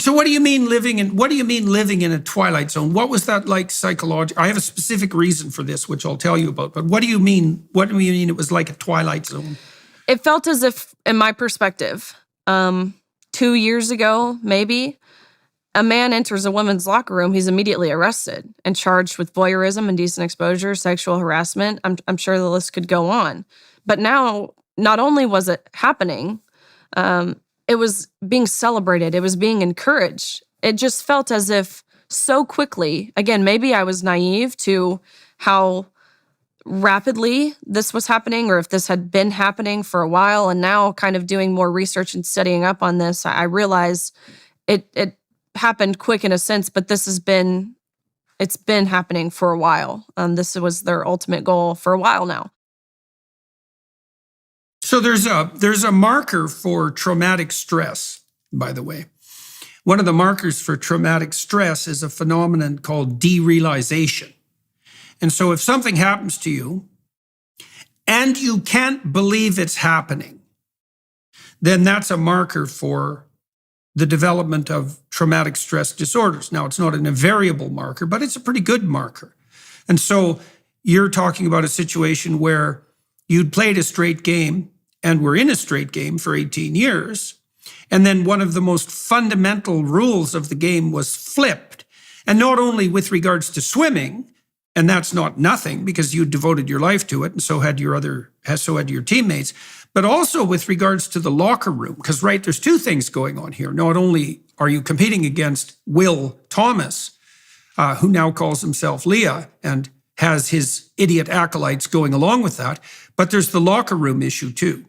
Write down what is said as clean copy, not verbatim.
So what do you mean living in a twilight zone? What was that like psychologically? I have a specific reason for this, which I'll tell you about. But what do you mean? What do you mean it was like a twilight zone? It felt as if, in my perspective, 2 years ago, maybe, a man enters a woman's locker room, he's immediately arrested and charged with voyeurism, indecent exposure, sexual harassment. I'm sure the list could go on. But now, not only was it happening, it was being celebrated. It was being encouraged. It just felt as if so quickly, again, maybe I was naive to how rapidly this was happening, or if this had been happening for a while. And now kind of doing more research and studying up on this, I realized it happened quick in a sense, but it's been happening for a while. This was their ultimate goal for a while now. So there's a marker for traumatic stress, by the way. One of the markers for traumatic stress is a phenomenon called derealization. And so if something happens to you and you can't believe it's happening, then that's a marker for the development of traumatic stress disorders. Now, it's not an invariable marker, but it's a pretty good marker. And so you're talking about a situation where you'd played a straight game and were in a straight game for 18 years. And then one of the most fundamental rules of the game was flipped. And not only with regards to swimming, and that's not nothing because you devoted your life to it, and so had your teammates, but also with regards to the locker room. Because, right, there's two things going on here. Not only are you competing against Will Thomas, who now calls himself Leah and has his idiot acolytes going along with that, but there's the locker room issue too.